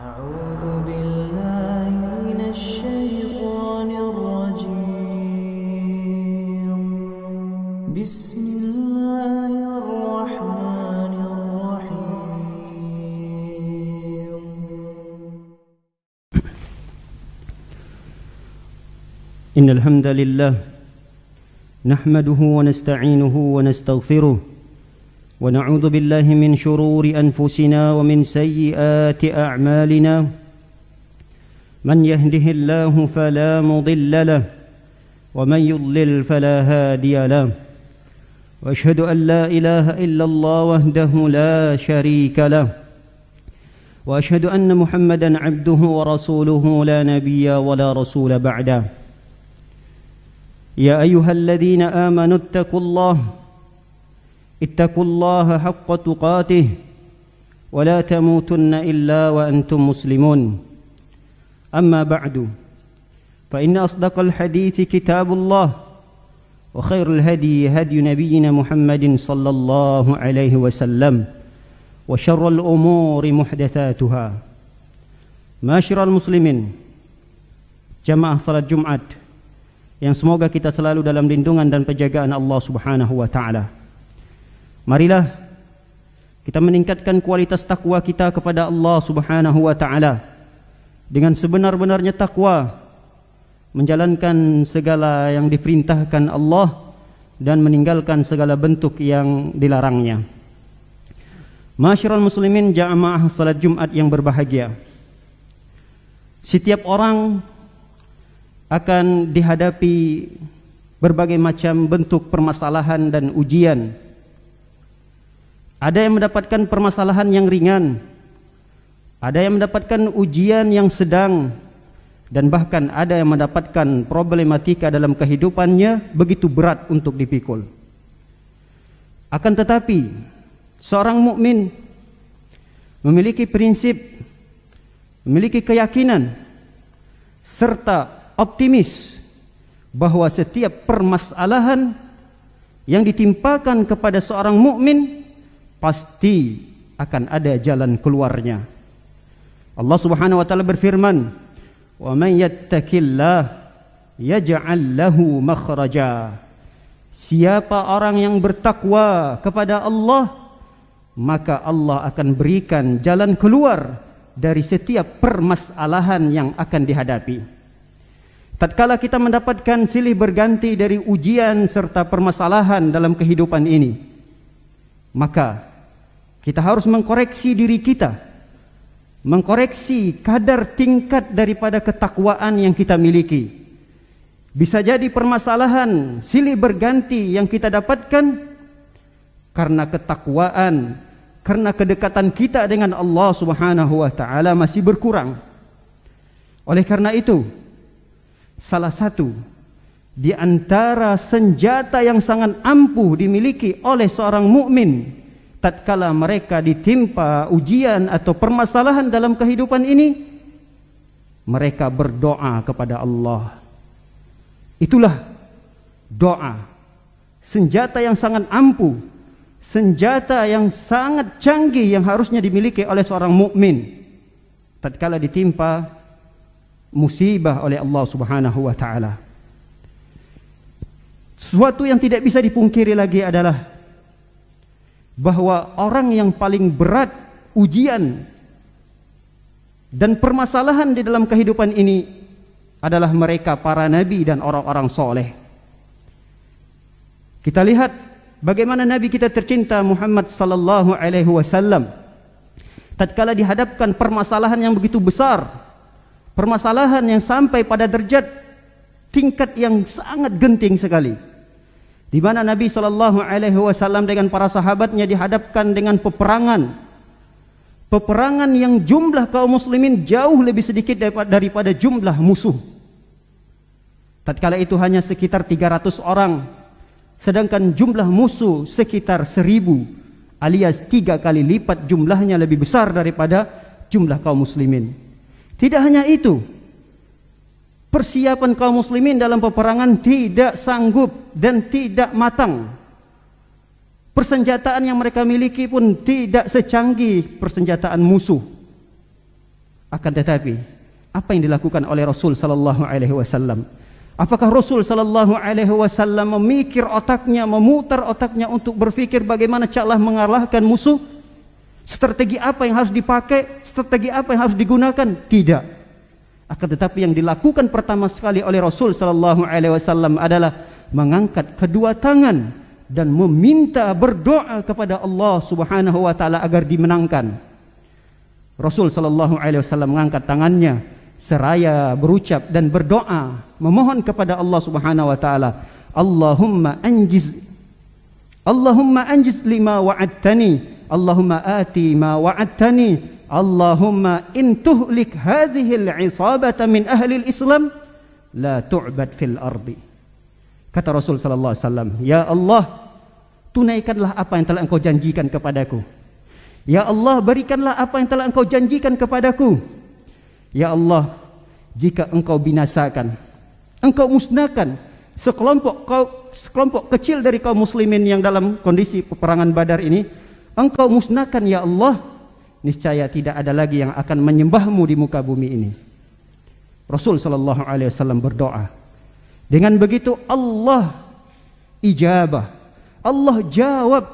أعوذ بالله من الشيطان الرجيم بسم الله الرحمن الرحيم إن الحمد لله نحمده ونستعينه ونستغفره ونعوذ بالله من شرور أنفسنا ومن سيئات أعمالنا من يهده الله فلا مضل له ومن يضلل فلا هادي له وأشهد أن لا إله إلا الله وحده لا شريك له وأشهد أن محمدا عبده ورسوله لا نبي ولا رسول بعده يا أيها الذين آمنوا اتقوا الله حق تقاته ولا تموتن إلا وأنتم مسلمون أما بعد فإن أصدق الحديث كتاب الله وخير الهدي هدي نبينا محمد صلى الله عليه وسلم وشر الأمور محدثاتها معاشر المسلمين jamaah salat Jumat yang semoga kita selalu dalam lindungan dan penjagaan Allah Subhanahu wa taala. Marilah kita meningkatkan kualitas takwa kita kepada Allah Subhanahu wa taala dengan sebenar-benarnya takwa, menjalankan segala yang diperintahkan Allah dan meninggalkan segala bentuk yang dilarangnya. Masyiral muslimin jamaah salat Jumat yang berbahagia. Setiap orang akan dihadapi berbagai macam bentuk permasalahan dan ujian. Ada yang mendapatkan permasalahan yang ringan, ada yang mendapatkan ujian yang sedang, dan bahkan ada yang mendapatkan problematika dalam kehidupannya begitu berat untuk dipikul. Akan tetapi, seorang mukmin memiliki prinsip, memiliki keyakinan, serta optimis bahwa setiap permasalahan yang ditimpakan kepada seorang mukmin pasti akan ada jalan keluarnya. Allah Subhanahu wa taala berfirman, "Wa man yattaqillah yaj'al lahu makhraja." Siapa orang yang bertakwa kepada Allah, maka Allah akan berikan jalan keluar dari setiap permasalahan yang akan dihadapi. Tatkala kita mendapatkan silih berganti dari ujian serta permasalahan dalam kehidupan ini, maka kita harus mengkoreksi diri kita, mengkoreksi kadar tingkat daripada ketakwaan yang kita miliki. Bisa jadi permasalahan silih berganti yang kita dapatkan karena ketakwaan, karena kedekatan kita dengan Allah Subhanahu wa taala masih berkurang. Oleh karena itu, salah satu di antara senjata yang sangat ampuh dimiliki oleh seorang mukmin tatkala mereka ditimpa ujian atau permasalahan dalam kehidupan ini, mereka berdoa kepada Allah. Itulah doa, senjata yang sangat ampuh, senjata yang sangat canggih yang harusnya dimiliki oleh seorang mukmin tatkala ditimpa musibah oleh Allah Subhanahu wa taala. Sesuatu yang tidak bisa dipungkiri lagi adalah bahwa orang yang paling berat ujian dan permasalahan di dalam kehidupan ini adalah mereka para nabi dan orang-orang soleh. Kita lihat bagaimana nabi kita tercinta Muhammad sallallahu alaihi wasallam tatkala dihadapkan permasalahan yang begitu besar, permasalahan yang sampai pada derajat tingkat yang sangat genting sekali, di mana Nabi sallallahu alaihi wasallam dengan para sahabatnya dihadapkan dengan peperangan yang jumlah kaum muslimin jauh lebih sedikit daripada jumlah musuh. Tatkala itu hanya sekitar 300 orang, sedangkan jumlah musuh sekitar 1000, alias 3 kali lipat jumlahnya lebih besar daripada jumlah kaum muslimin. Tidak hanya itu, persiapan kaum muslimin dalam peperangan tidak sanggup dan tidak matang. Persenjataan yang mereka miliki pun tidak secanggih persenjataan musuh. Akan tetapi, apa yang dilakukan oleh Rasul sallallahu alaihi wasallam? Apakah Rasul sallallahu alaihi wasallam memikir otaknya, memutar otaknya untuk berfikir bagaimana cara mengalahkan musuh? Strategi apa yang harus dipakai? Strategi apa yang harus digunakan? Tidak. Akan tetapi yang dilakukan pertama sekali oleh Rasul sallallahu alaihi wasallam adalah mengangkat kedua tangan dan meminta berdoa kepada Allah Subhanahu wa taala agar dimenangkan. Rasul sallallahu alaihi wasallam mengangkat tangannya seraya berucap dan berdoa memohon kepada Allah Subhanahu wa taala, Allahumma anjiz lima wa'adtani, Allahumma ati ma wa'adtani, Allahumma in tuhlik hadhihi al-'isabata min ahli al-Islam la tu'bad fil ardi. Kata Rasul sallallahu alaihi wasallam, ya Allah, tunaikanlah apa yang telah Engkau janjikan kepadaku. Ya Allah, berikanlah apa yang telah Engkau janjikan kepadaku. Ya Allah, jika Engkau binasakan, Engkau musnahkan sekelompok kecil dari kaum muslimin yang dalam kondisi peperangan Badar ini, Engkau musnahkan ya Allah, niscaya tidak ada lagi yang akan menyembahmu di muka bumi ini. Rasul sallallahu alaihi wasallam berdoa. Dengan begitu Allah ijabah, Allah jawab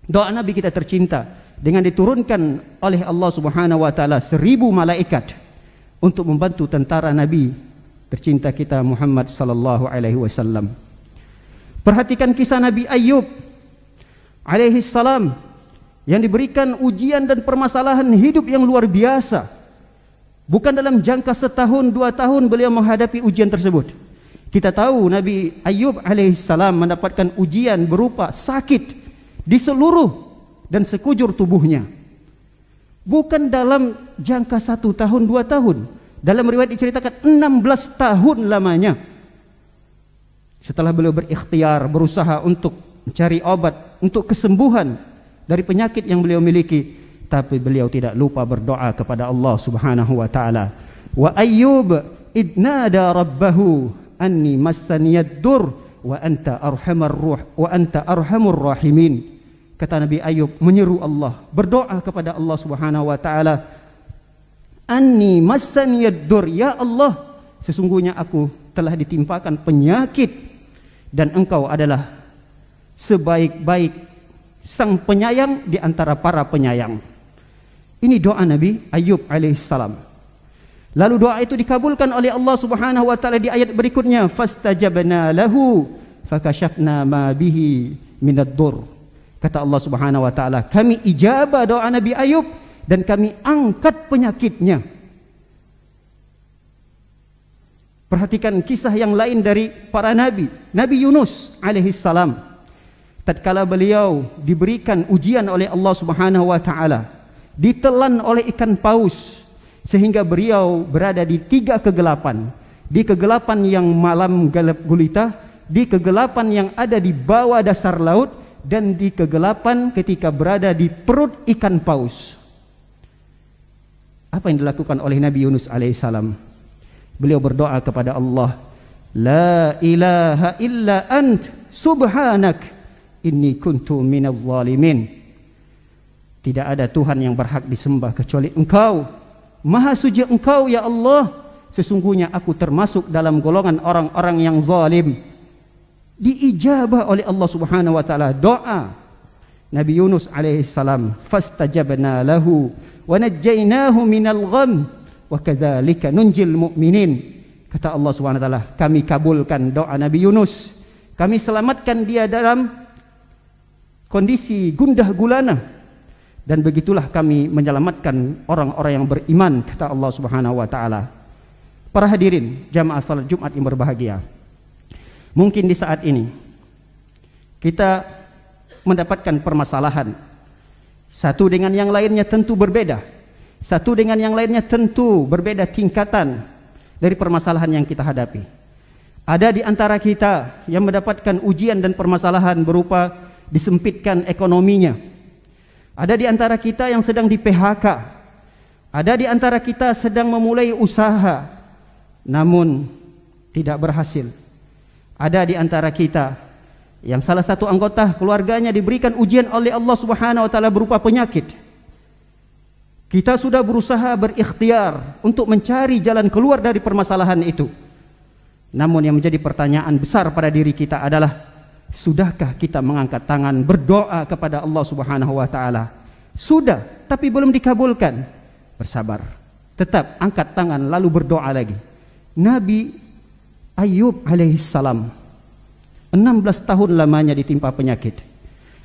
doa Nabi kita tercinta dengan diturunkan oleh Allah Subhanahu wa taala 1000 malaikat untuk membantu tentara Nabi tercinta kita Muhammad sallallahu alaihi wasallam. Perhatikan kisah Nabi Ayub alaihi salam yang diberikan ujian dan permasalahan hidup yang luar biasa. Bukan dalam jangka setahun 2 tahun beliau menghadapi ujian tersebut. Kita tahu Nabi Ayub alaihissalam mendapatkan ujian berupa sakit di seluruh dan sekujur tubuhnya. Bukan dalam jangka 1 tahun 2 tahun. Dalam riwayat diceritakan 16 tahun lamanya. Setelah beliau berikhtiar, berusaha untuk mencari obat, untuk kesembuhan dari penyakit yang beliau miliki, tapi beliau tidak lupa berdoa kepada Allah Subhanahu wa taala. Wa Ayyub idnada rabbahu anni massaniyad dur wa anta arhamur rahimin. Kata Nabi Ayub menyeru Allah, berdoa kepada Allah Subhanahu wa taala, anni massaniyad dur, ya Allah, sesungguhnya aku telah ditimpakan penyakit dan Engkau adalah sebaik-baik sang penyayang di antara para penyayang. Ini doa Nabi Ayub alaihissalam. Lalu doa itu dikabulkan oleh Allah Subhanahu wa taala di ayat berikutnya, fastajabna lahu fakashafna ma bihi minad dur. Kata Allah Subhanahu wa taala, kami ijabah doa Nabi Ayub dan kami angkat penyakitnya. Perhatikan kisah yang lain dari para nabi. Nabi Yunus alaihissalam, tatkala beliau diberikan ujian oleh Allah Subhanahu wa taala, ditelan oleh ikan paus sehingga beliau berada di 3 kegelapan. Di kegelapan yang malam gelap gulita, di kegelapan yang ada di bawah dasar laut, dan di kegelapan ketika berada di perut ikan paus. Apa yang dilakukan oleh Nabi Yunus alaihissalam? Beliau berdoa kepada Allah, la ilaha illa ant subhanak inni kuntu minaz zalimin. Tidak ada Tuhan yang berhak disembah kecuali Engkau. Maha suci Engkau ya Allah, sesungguhnya aku termasuk dalam golongan orang-orang yang zalim. Diijabah oleh Allah Subhanahu wa taala doa Nabi Yunus alaihissalam, fastajabna lahu wa najjaynahu minal gham wa kadzalika nunjil mu'minin. Kata Allah Subhanahu wa taala, kami kabulkan doa Nabi Yunus, kami selamatkan dia dalam kondisi gundah gulana, dan begitulah kami menyelamatkan orang-orang yang beriman, kata Allah Subhanahu wa taala. Para hadirin jamaah salat Jumat yang berbahagia, mungkin di saat ini kita mendapatkan permasalahan, satu dengan yang lainnya tentu berbeda, satu dengan yang lainnya tentu berbeda tingkatan dari permasalahan yang kita hadapi. Ada di antara kita yang mendapatkan ujian dan permasalahan berupa disempitkan ekonominya. Ada di antara kita yang sedang di PHK. Ada di antara kita sedang memulai usaha namun tidak berhasil. Ada di antara kita yang salah satu anggota keluarganya diberikan ujian oleh Allah Subhanahu wa taala berupa penyakit. Kita sudah berusaha berikhtiar untuk mencari jalan keluar dari permasalahan itu. Namun yang menjadi pertanyaan besar pada diri kita adalah, sudahkah kita mengangkat tangan berdoa kepada Allah Subhanahu wa taala? Sudah, tapi belum dikabulkan. Bersabar. Tetap angkat tangan lalu berdoa lagi. Nabi Ayub alaihissalam 16 tahun lamanya ditimpa penyakit.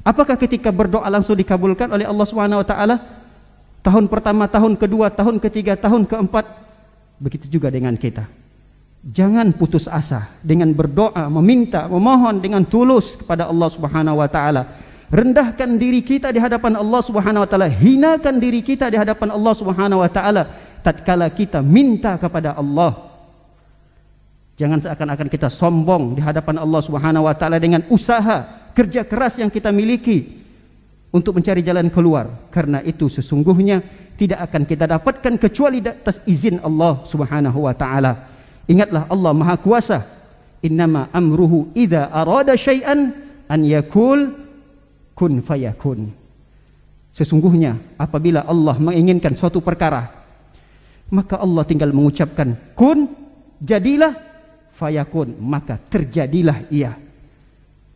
Apakah ketika berdoa langsung dikabulkan oleh Allah Subhanahu wa taala? Tahun pertama, tahun kedua, tahun ketiga, tahun keempat. Begitu juga dengan kita. Jangan putus asa dengan berdoa, meminta, memohon dengan tulus kepada Allah Subhanahu wa taala. Rendahkan diri kita di hadapan Allah Subhanahu wa taala, hinakan diri kita di hadapan Allah Subhanahu wa taala tatkala kita minta kepada Allah. Jangan seakan-akan kita sombong di hadapan Allah Subhanahu wa taala dengan usaha, kerja keras yang kita miliki untuk mencari jalan keluar, karena itu sesungguhnya tidak akan kita dapatkan kecuali atas izin Allah Subhanahu wa taala. Ingatlah Allah Maha Kuasa. Innama amruhu idza arada syai'an an yakul kun fayakun. Sesungguhnya apabila Allah menginginkan suatu perkara, maka Allah tinggal mengucapkan kun, jadilah, fayakun, maka terjadilah ia.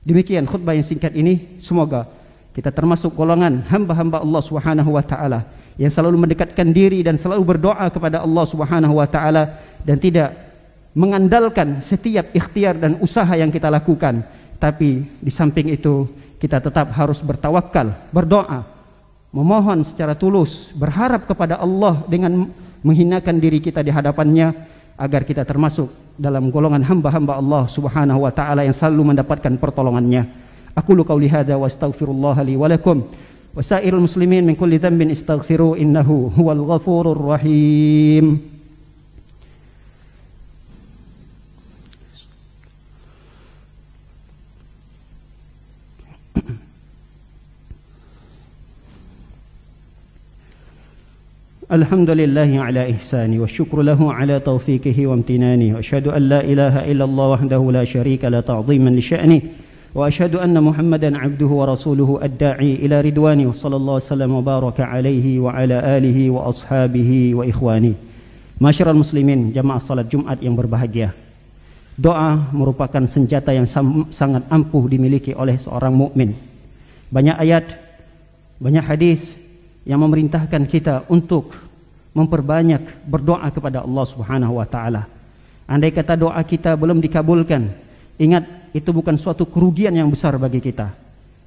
Demikian khutbah yang singkat ini. Semoga kita termasuk golongan hamba-hamba Allah Subhanahu wa taala yang selalu mendekatkan diri dan selalu berdoa kepada Allah Subhanahu wa taala dan tidak mengandalkan setiap ikhtiar dan usaha yang kita lakukan. Tapi di samping itu kita tetap harus bertawakal, berdoa, memohon secara tulus, berharap kepada Allah dengan menghinakan diri kita di hadapannya agar kita termasuk dalam golongan hamba-hamba Allah Subhanahu wa taala yang selalu mendapatkan pertolongannya. Aqulu qauli hadza wa astaghfirullah li wa lakum wa sa'iril muslimin min kulli dhanbin istaghfiru innahu huwal ghafurur rahim. Alhamdulillahi ala ihsani wa syukru lahu ala taufiqihi wa amtinani wa asyhadu an la ilaha illallah wahdahu la syarika la ta'ziman li sya'ni wa asyhadu anna Muhammadan abduhu wa rasuluhu ad-da'i ila ridwani wa sallallahu wasallam wa baraka alaihi wa ala alihi wa ashabihi wa ikhwani. Masyiral muslimin, jamaah salat Jumat yang berbahagia. Doa merupakan senjata yang sangat ampuh dimiliki oleh seorang mukmin. Banyak ayat, banyak hadis yang memerintahkan kita untuk memperbanyak berdoa kepada Allah Subhanahu wa taala. Andai kata doa kita belum dikabulkan, ingat itu bukan suatu kerugian yang besar bagi kita.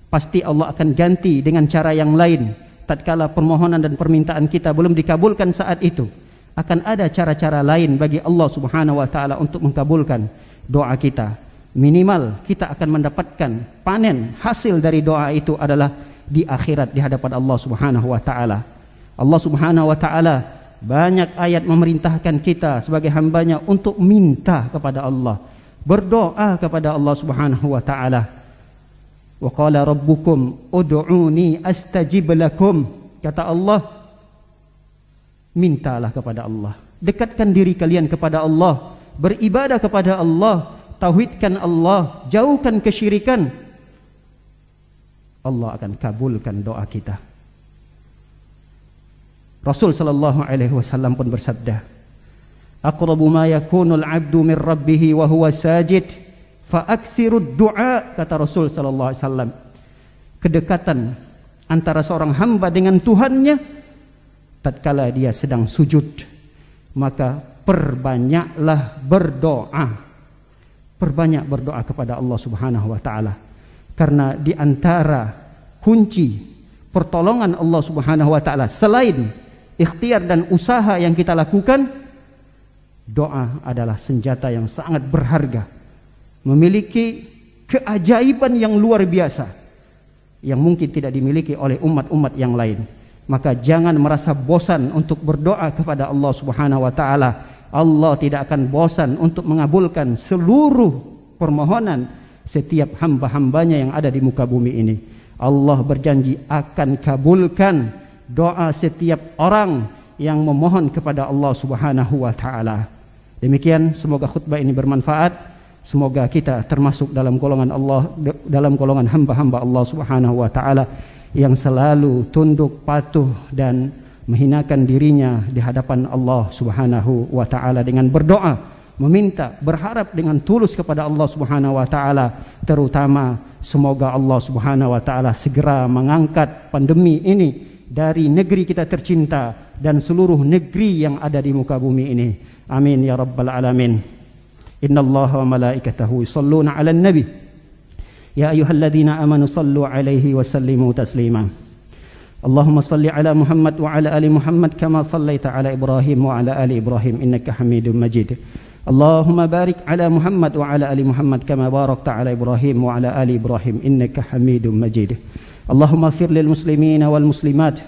Pasti Allah akan ganti dengan cara yang lain. Tatkala permohonan dan permintaan kita belum dikabulkan saat itu, akan ada cara-cara lain bagi Allah Subhanahu wa taala untuk mengkabulkan doa kita. Minimal kita akan mendapatkan panen hasil dari doa itu adalah di akhirat di hadapan Allah Subhanahu wa taala. Allah Subhanahu wa taala banyak ayat memerintahkan kita sebagai hambanya untuk minta kepada Allah, berdoa kepada Allah Subhanahu wa taala. Wa qala rabbukum ud'uni astajib lakum. Kata Allah, mintalah kepada Allah, dekatkan diri kalian kepada Allah, beribadah kepada Allah, tauhidkan Allah, jauhkan kesyirikan. Allah akan kabulkan doa kita. Rasul sallallahu alaihi wasallam pun bersabda, aqrabu ma yakunul 'abdu min rabbih wa huwa sajid fa aktsirud du'a. Kata Rasul sallallahu alaihi wasallam, kedekatan antara seorang hamba dengan Tuhannya tatkala dia sedang sujud, maka perbanyaklah berdoa. Perbanyak berdoa kepada Allah Subhanahu wa taala. Karena di antara kunci pertolongan Allah Subhanahu wa taala selain ikhtiar dan usaha yang kita lakukan, doa adalah senjata yang sangat berharga, memiliki keajaiban yang luar biasa yang mungkin tidak dimiliki oleh umat-umat yang lain. Maka jangan merasa bosan untuk berdoa kepada Allah Subhanahu wa taala. Allah tidak akan bosan untuk mengabulkan seluruh permohonan setiap hamba-hambanya yang ada di muka bumi ini. Allah berjanji akan kabulkan doa setiap orang yang memohon kepada Allah Subhanahu wa taala. Demikian, semoga khutbah ini bermanfaat. Semoga kita termasuk dalam golongan Allah, dalam golongan hamba-hamba Allah Subhanahu wa taala yang selalu tunduk patuh dan menghinakan dirinya di hadapan Allah Subhanahu wa taala dengan berdoa, meminta, berharap dengan tulus kepada Allah Subhanahu wa taala, terutama semoga Allah Subhanahu wa taala segera mengangkat pandemi ini dari negeri kita tercinta dan seluruh negeri yang ada di muka bumi ini. Amin ya rabbal alamin. Innallaha wa malaikatahu yusholluna 'alan nabi. Ya ayyuhalladzina amanu shallu 'alaihi wa sallimu taslima. Allahumma shalli 'ala Muhammad wa 'ala ali Muhammad kama shallaita 'ala Ibrahim wa 'ala ali Ibrahim innaka Hamidum Majid. Allahumma barik 'ala Muhammad wa 'ala ali Muhammad kama barakta 'ala Ibrahim wa 'ala ali Ibrahim innaka Hamidum Majid. Allahumma ighfir lil muslimina wal muslimat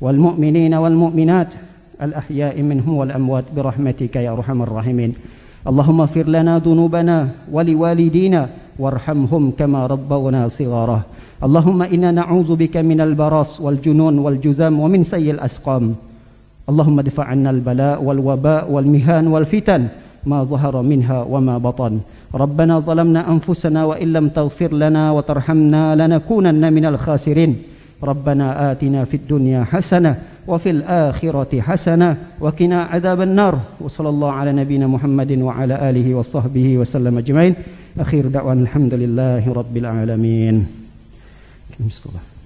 wal mu'minina wal mu'minat al ahya'i minhum wal amwat bi rahmatika ya arhamar rahimin. Allahumma ighfir lana dhunubana wa liwalidina warhamhum kama rabbawna sighara. Allahumma inna na'udzubika minal baras wal junun wal juzam wa min sayyi'il asqam. Allahumma dfa' 'anna al bala' wal waba' wal mihan wal fitan ma dhahara minha wa ma batan. Rabbana zalamna anfusana wa illam taghfir lana wa tarhamna lanakunanna minal khasirin. Rabbana atina fid dunya hasanah wa fil akhirati hasanah wa qina adzaban nar. Wa sallallahu ala nabiyyina Muhammadin wa ala alihi wa sahbihi wa sallam ajma'in. Akhir da'wan alhamdulillahi rabbil alamin. Bismillah.